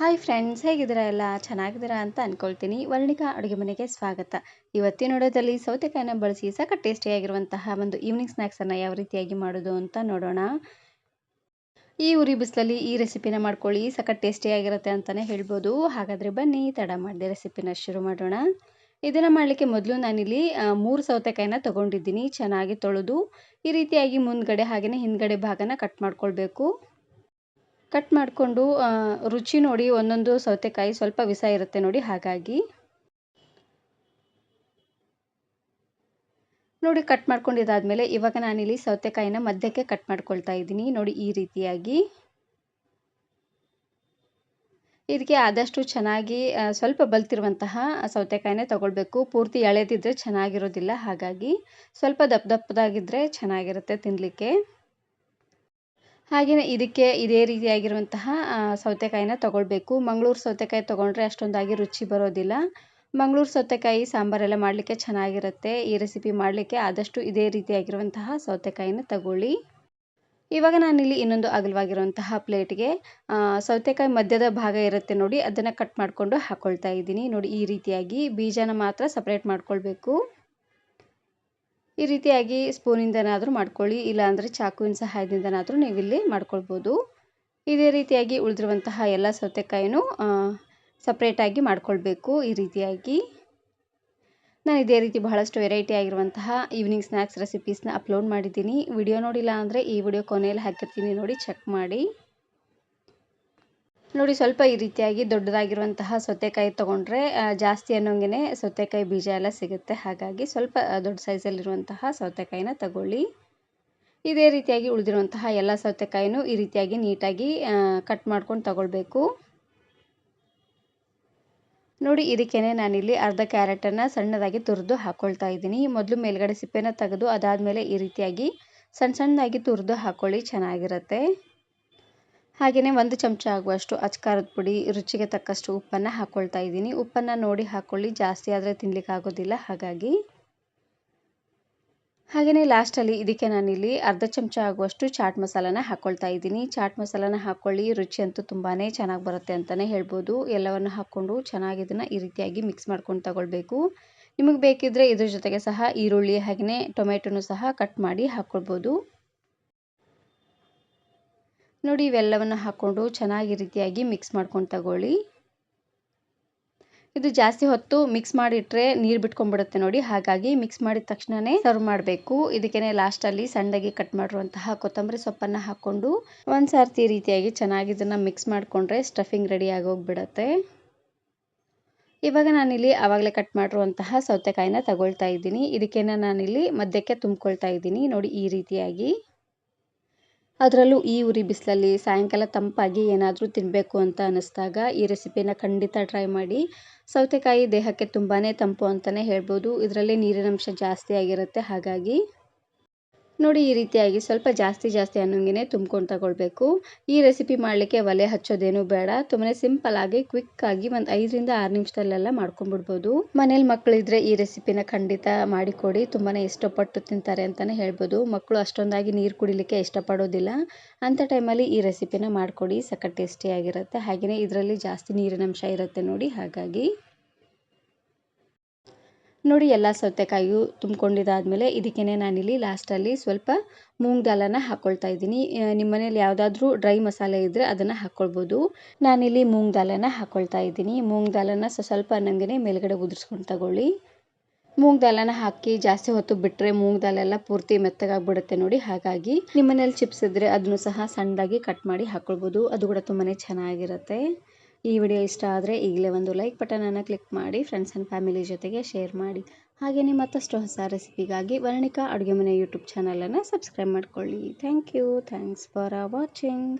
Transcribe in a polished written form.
Hi friends, ಹೇಗಿದ್ದೀರಾ? ಎಲ್ಲ ಚೆನ್ನಾಗಿದ್ದೀರಾ ಅಂತ ಅಂದ್ಕೊಳ್ತೀನಿ. ವರ್ಣಿಕಾ ಅಡುಗೆ ಮನೆಗೆ ಸ್ವಾಗತ. ಇವತ್ತಿನ ವಿಡಿಯೋದಲ್ಲಿ ಸೌತೆಕಾಯಿನ ಬಳಸಿ ಸಖತ್ ಟೇಸ್ಟಿಯಾಗಿರುವಂತಹ ಒಂದು ಈವ್ನಿಂಗ್ ಸ್ನ್ಯಾಕ್ಸನ್ನು ಯಾವ ರೀತಿಯಾಗಿ ಮಾಡೋದು ಅಂತ ನೋಡೋಣ. ಈ ಉರಿ ಬಿಸಿಲಲ್ಲಿ ಈ ರೆಸಿಪಿನ ಮಾಡ್ಕೊಳ್ಳಿ, ಸಖತ್ ಟೇಸ್ಟಿಯಾಗಿರುತ್ತೆ ಅಂತಲೇ ಹೇಳ್ಬೋದು. ಹಾಗಾದರೆ ಬನ್ನಿ, ತಡ ಮಾಡದೆ ರೆಸಿಪಿನ ಶುರು ಮಾಡೋಣ. ಇದನ್ನು ಮಾಡಲಿಕ್ಕೆ ಮೊದಲು ನಾನಿಲ್ಲಿ 3 ಸೌತೆಕಾಯಿನ ತೊಗೊಂಡಿದ್ದೀನಿ. ಚೆನ್ನಾಗಿ ತೊಳೆದು ಈ ರೀತಿಯಾಗಿ ಮುಂದ್ಗಡೆ ಹಾಗೆಯೇ ಹಿಂದ್ಗಡೆ ಭಾಗನ ಕಟ್ ಮಾಡ್ಕೊಳ್ಬೇಕು. ಕಟ್ ಮಾಡಿಕೊಂಡು ರುಚಿ ನೋಡಿ, ಒಂದೊಂದು ಸೌತೆಕಾಯಿ ಸ್ವಲ್ಪ ವಿಷ ಇರುತ್ತೆ ನೋಡಿ, ಹಾಗಾಗಿ ನೋಡಿ ಕಟ್ ಮಾಡ್ಕೊಂಡಿದ್ದಾದಮೇಲೆ ಇವಾಗ ನಾನಿಲ್ಲಿ ಸೌತೆಕಾಯಿನ ಮಧ್ಯಕ್ಕೆ ಕಟ್ ಮಾಡ್ಕೊಳ್ತಾ ಇದ್ದೀನಿ ನೋಡಿ, ಈ ರೀತಿಯಾಗಿ. ಇದಕ್ಕೆ ಆದಷ್ಟು ಚೆನ್ನಾಗಿ ಸ್ವಲ್ಪ ಬಲ್ತಿರುವಂತಹ ಸೌತೆಕಾಯಿನೇ ತಗೊಳ್ಬೇಕು. ಪೂರ್ತಿ ಎಳೆದಿದ್ರೆ ಚೆನ್ನಾಗಿರೋದಿಲ್ಲ, ಹಾಗಾಗಿ ಸ್ವಲ್ಪ ದಪ್ಪ ದಪ್ಪದಾಗಿದ್ದರೆ ಚೆನ್ನಾಗಿರುತ್ತೆ ತಿನ್ನಲಿಕ್ಕೆ. ಹಾಗೆಯೇ ಇದಕ್ಕೆ ಇದೇ ರೀತಿಯಾಗಿರುವಂತಹ ಸೌತೆಕಾಯಿನ ತೊಗೊಳ್ಬೇಕು. ಮಂಗಳೂರು ಸೌತೆಕಾಯಿ ತೊಗೊಂಡ್ರೆ ಅಷ್ಟೊಂದಾಗಿ ರುಚಿ ಬರೋದಿಲ್ಲ. ಮಂಗಳೂರು ಸೌತೆಕಾಯಿ ಸಾಂಬಾರೆಲ್ಲ ಮಾಡಲಿಕ್ಕೆ ಚೆನ್ನಾಗಿರುತ್ತೆ. ಈ ರೆಸಿಪಿ ಮಾಡಲಿಕ್ಕೆ ಆದಷ್ಟು ಇದೇ ರೀತಿಯಾಗಿರುವಂತಹ ಸೌತೆಕಾಯಿನ ತಗೊಳ್ಳಿ. ಇವಾಗ ನಾನಿಲ್ಲಿ ಇನ್ನೊಂದು ಅಗಲವಾಗಿರುವಂತಹ ಪ್ಲೇಟ್ಗೆ ಸೌತೆಕಾಯಿ ಮಧ್ಯದ ಭಾಗ ಇರುತ್ತೆ ನೋಡಿ, ಅದನ್ನು ಕಟ್ ಮಾಡಿಕೊಂಡು ಹಾಕ್ಕೊಳ್ತಾ ಇದ್ದೀನಿ ನೋಡಿ, ಈ ರೀತಿಯಾಗಿ. ಬೀಜನ ಮಾತ್ರ ಸಪ್ರೇಟ್ ಮಾಡ್ಕೊಳ್ಬೇಕು. ಈ ರೀತಿಯಾಗಿ ಸ್ಪೂನಿಂದನಾದರೂ ಮಾಡ್ಕೊಳ್ಳಿ, ಇಲ್ಲಾಂದರೆ ಚಾಕುವಿನ ಸಹಾಯದಿಂದನಾದರೂ ನೀವಿಲ್ಲಿ ಮಾಡ್ಕೊಳ್ಬೋದು. ಇದೇ ರೀತಿಯಾಗಿ ಉಳಿದಿರುವಂತಹ ಎಲ್ಲ ಸೌತೆಕಾಯಿನೂ ಸಪ್ರೇಟಾಗಿ ಮಾಡ್ಕೊಳ್ಬೇಕು. ಈ ರೀತಿಯಾಗಿ ನಾನು ಇದೇ ರೀತಿ ಬಹಳಷ್ಟು ವೆರೈಟಿ ಆಗಿರುವಂತಹ ಈವ್ನಿಂಗ್ ಸ್ನ್ಯಾಕ್ಸ್ ರೆಸಿಪೀಸ್ನ ಅಪ್ಲೋಡ್ ಮಾಡಿದ್ದೀನಿ. ವಿಡಿಯೋ ನೋಡಿಲ್ಲ ಅಂದರೆ ಈ ವಿಡಿಯೋ ಕೊನೆಯಲ್ಲಿ ಹಾಕಿರ್ತೀನಿ ನೋಡಿ, ಚೆಕ್ ಮಾಡಿ. ನೋಡಿ, ಸ್ವಲ್ಪ ಈ ರೀತಿಯಾಗಿ ದೊಡ್ಡದಾಗಿರುವಂತಹ ಸೌತೆಕಾಯಿ ತೊಗೊಂಡ್ರೆ ಜಾಸ್ತಿ ಅನ್ನೋಂಗೆ ಸೌತೆಕಾಯಿ ಬೀಜ ಎಲ್ಲ ಸಿಗುತ್ತೆ. ಹಾಗಾಗಿ ಸ್ವಲ್ಪ ದೊಡ್ಡ ಸೈಜಲ್ಲಿರುವಂತಹ ಸೌತೆಕಾಯಿನ ತಗೊಳ್ಳಿ. ಇದೇ ರೀತಿಯಾಗಿ ಉಳಿದಿರುವಂತಹ ಎಲ್ಲ ಸೌತೆಕಾಯಿನೂ ಈ ರೀತಿಯಾಗಿ ನೀಟಾಗಿ ಕಟ್ ಮಾಡ್ಕೊಂಡು ತಗೊಳ್ಬೇಕು. ನೋಡಿ, ಇದಕ್ಕೇ ನಾನಿಲ್ಲಿ ಅರ್ಧ ಕ್ಯಾರೆಟನ್ನು ಸಣ್ಣದಾಗಿ ತುರಿದು ಹಾಕ್ಕೊಳ್ತಾ ಇದ್ದೀನಿ. ಮೊದಲು ಮೇಲ್ಗಡೆ ಸಿಪ್ಪೆನ ತೆಗೆದು ಅದಾದಮೇಲೆ ಈ ರೀತಿಯಾಗಿ ಸಣ್ಣ ಸಣ್ಣದಾಗಿ ತುರಿದು ಹಾಕ್ಕೊಳ್ಳಿ, ಚೆನ್ನಾಗಿರುತ್ತೆ. ಹಾಗೆಯೇ 1 ಚಮಚ ಆಗುವಷ್ಟು ಅಚ್ಕಾರದ ಪುಡಿ, ರುಚಿಗೆ ತಕ್ಕಷ್ಟು ಉಪ್ಪನ್ನು ಹಾಕ್ಕೊಳ್ತಾ ಇದ್ದೀನಿ. ಉಪ್ಪನ್ನು ನೋಡಿ ಹಾಕ್ಕೊಳ್ಳಿ, ಜಾಸ್ತಿ ಆದರೆ ತಿನ್ನಲಿಕ್ಕೆ ಆಗೋದಿಲ್ಲ, ಹಾಗಾಗಿ. ಹಾಗೆಯೇ ಲಾಸ್ಟಲ್ಲಿ ಇದಕ್ಕೆ ನಾನಿಲ್ಲಿ ಅರ್ಧ ಚಮಚ ಆಗುವಷ್ಟು ಚಾಟ್ ಮಸಾಲಾನ ಹಾಕ್ಕೊಳ್ತಾ ಇದ್ದೀನಿ. ಚಾಟ್ ಮಸಾಲಾನ ಹಾಕ್ಕೊಳ್ಳಿ, ರುಚಿ ಅಂತೂ ತುಂಬಾ ಚೆನ್ನಾಗಿ ಬರುತ್ತೆ ಅಂತಲೇ ಹೇಳ್ಬೋದು. ಎಲ್ಲವನ್ನು ಹಾಕ್ಕೊಂಡು ಚೆನ್ನಾಗಿ ಇದನ್ನು ಈ ರೀತಿಯಾಗಿ ಮಿಕ್ಸ್ ಮಾಡ್ಕೊಂಡು ತಗೊಳ್ಬೇಕು. ನಿಮಗೆ ಬೇಕಿದ್ದರೆ ಇದ್ರ ಜೊತೆಗೆ ಸಹ ಈರುಳ್ಳಿ ಹಾಗೆಯೇ ಟೊಮೆಟೊನೂ ಸಹ ಕಟ್ ಮಾಡಿ ಹಾಕ್ಕೊಳ್ಬೋದು. ನೋಡಿ, ಇವೆಲ್ಲವನ್ನು ಹಾಕ್ಕೊಂಡು ಚೆನ್ನಾಗಿ ರೀತಿಯಾಗಿ ಮಿಕ್ಸ್ ಮಾಡ್ಕೊಂಡು ತಗೊಳ್ಳಿ. ಇದು ಜಾಸ್ತಿ ಹೊತ್ತು ಮಿಕ್ಸ್ ಮಾಡಿಟ್ರೆ ನೀರು ಬಿಟ್ಕೊಂಡ್ಬಿಡುತ್ತೆ ನೋಡಿ, ಹಾಗಾಗಿ ಮಿಕ್ಸ್ ಮಾಡಿದ ತಕ್ಷಣವೇ ಸರ್ವ್ ಮಾಡಬೇಕು. ಇದಕ್ಕೇ ಲಾಸ್ಟಲ್ಲಿ ಸಣ್ಣದಾಗಿ ಕಟ್ ಮಾಡಿರುವಂತಹ ಕೊತ್ತಂಬರಿ ಸೊಪ್ಪನ್ನು ಹಾಕ್ಕೊಂಡು ಒಂದು ಸಾರ್ತಿ ರೀತಿಯಾಗಿ ಚೆನ್ನಾಗಿ ಇದನ್ನು ಮಿಕ್ಸ್ ಮಾಡಿಕೊಂಡ್ರೆ ಸ್ಟಫಿಂಗ್ ರೆಡಿ ಆಗೋಗ್ಬಿಡುತ್ತೆ. ಇವಾಗ ನಾನಿಲ್ಲಿ ಆವಾಗಲೇ ಕಟ್ ಮಾಡಿರುವಂತಹ ಸೌತೆಕಾಯಿನ ತಗೊಳ್ತಾ ಇದ್ದೀನಿ. ಇದಕ್ಕೇ ನಾನಿಲ್ಲಿ ಮಧ್ಯಕ್ಕೆ ತುಂಬ್ಕೊಳ್ತಾ ಇದ್ದೀನಿ ನೋಡಿ, ಈ ರೀತಿಯಾಗಿ. ಅದರಲ್ಲೂ ಈ ಉರಿ ಬಿಸಿಲಲ್ಲಿ ಸಾಯಂಕಾಲ ತಂಪಾಗಿ ಏನಾದರೂ ತಿನ್ನಬೇಕು ಅಂತ ಅನ್ನಿಸ್ದಾಗ ಈ ರೆಸಿಪಿನ ಖಂಡಿತ ಟ್ರೈ ಮಾಡಿ. ಸೌತೆಕಾಯಿ ದೇಹಕ್ಕೆ ತುಂಬಾ ತಂಪು ಅಂತಲೇ ಹೇಳ್ಬೋದು. ಇದರಲ್ಲಿ ನೀರಿನಂಶ ಜಾಸ್ತಿ ಆಗಿರುತ್ತೆ, ಹಾಗಾಗಿ ನೋಡಿ ಈ ರೀತಿಯಾಗಿ ಸ್ವಲ್ಪ ಜಾಸ್ತಿ ಅನ್ನೋಂಗೆ ತುಂಬ್ಕೊಂಡು ತಗೊಳ್ಬೇಕು. ಈ ರೆಸಿಪಿ ಮಾಡಲಿಕ್ಕೆ ಒಲೆ ಹಚ್ಚೋದೇನು ಬೇಡ, ತುಂಬಾ ಸಿಂಪಲ್ಲಾಗಿ ಕ್ವಿಕ್ಕಾಗಿ ಒಂದು 5 ರಿಂದ 6 ನಿಮಿಷದಲ್ಲೆಲ್ಲ ಮಾಡ್ಕೊಂಡ್ಬಿಡ್ಬೋದು. ಮನೇಲಿ ಮಕ್ಕಳಿದ್ರೆ ಈ ರೆಸಿಪಿನ ಖಂಡಿತ ಮಾಡಿಕೊಡಿ, ತುಂಬಾ ಇಷ್ಟಪಟ್ಟು ತಿಂತಾರೆ ಅಂತಲೇ ಹೇಳ್ಬೋದು. ಮಕ್ಕಳು ಅಷ್ಟೊಂದಾಗಿ ನೀರು ಕುಡಿಲಿಕ್ಕೆ ಇಷ್ಟಪಡೋದಿಲ್ಲ, ಅಂಥ ಟೈಮಲ್ಲಿ ಈ ರೆಸಿಪಿನ ಮಾಡಿಕೊಡಿ, ಸಖತ್ ಟೇಸ್ಟಿಯಾಗಿರುತ್ತೆ. ಹಾಗೆಯೇ ಇದರಲ್ಲಿ ಜಾಸ್ತಿ ನೀರಿನಂಶ ಇರುತ್ತೆ ನೋಡಿ, ಹಾಗಾಗಿ. ನೋಡಿ, ಎಲ್ಲ ಸೌತೆಕಾಯಿಯು ತುಂಬ್ಕೊಂಡಿದ್ದಾದಮೇಲೆ ಇದಕ್ಕೇ ನಾನಿಲ್ಲಿ ಲಾಸ್ಟಲ್ಲಿ ಸ್ವಲ್ಪ ಮೂಂಗ್ ದಾಲನ್ನು ಹಾಕ್ಕೊಳ್ತಾ ಇದ್ದೀನಿ. ನಿಮ್ಮ ಮನೇಲಿ ಯಾವುದಾದ್ರೂ ಡ್ರೈ ಮಸಾಲೆ ಇದ್ದರೆ ಅದನ್ನು ಹಾಕ್ಕೊಳ್ಬೋದು. ನಾನಿಲ್ಲಿ ಮೂಂಗ್ ದಾಲನ್ನು ಹಾಕ್ಕೊಳ್ತಾ ಇದ್ದೀನಿ. ಮೂಂಗ್ ದಾಲನ್ನು ಸ್ವಲ್ಪ ಅನ್ನಂಗೆ ಮೇಲ್ಗಡೆ ಉದುರಿಸ್ಕೊಂಡು ತಗೊಳ್ಳಿ. ಮೂಂಗ್ ದಾಲನ್ನು ಹಾಕಿ ಜಾಸ್ತಿ ಹೊತ್ತು ಬಿಟ್ಟರೆ ಮೂಂಗ್ ದಾಲೆಲ್ಲ ಪೂರ್ತಿ ಮೆತ್ತಗಾಗ್ಬಿಡುತ್ತೆ ನೋಡಿ, ಹಾಗಾಗಿ ನಿಮ್ಮ ಮನೇಲಿ ಚಿಪ್ಸ್ ಇದ್ದರೆ ಅದನ್ನು ಸಹ ಸಣ್ಣದಾಗಿ ಕಟ್ ಮಾಡಿ ಹಾಕ್ಕೊಳ್ಬೋದು, ಅದು ಕೂಡ ತುಂಬಾ ಚೆನ್ನಾಗಿರುತ್ತೆ. ಈ ವಿಡಿಯೋ ಇಷ್ಟ ಆದರೆ ಈಗಲೇ ಒಂದು ಲೈಕ್ ಬಟನನ್ನು ಕ್ಲಿಕ್ ಮಾಡಿ, ಫ್ರೆಂಡ್ಸ್ ಆ್ಯಂಡ್ ಫ್ಯಾಮಿಲಿ ಜೊತೆಗೆ ಶೇರ್ ಮಾಡಿ. ಹಾಗೆಯೇ ಮತ್ತಷ್ಟು ಹೊಸ ರೆಸಿಪಿಗಾಗಿ ವರ್ಣಿಕಾ ಅಡುಗೆ ಮನೆ ಯೂಟ್ಯೂಬ್ ಚಾನಲನ್ನು ಸಬ್ಸ್ಕ್ರೈಬ್ ಮಾಡ್ಕೊಳ್ಳಿ. Thank you. Thanks for watching.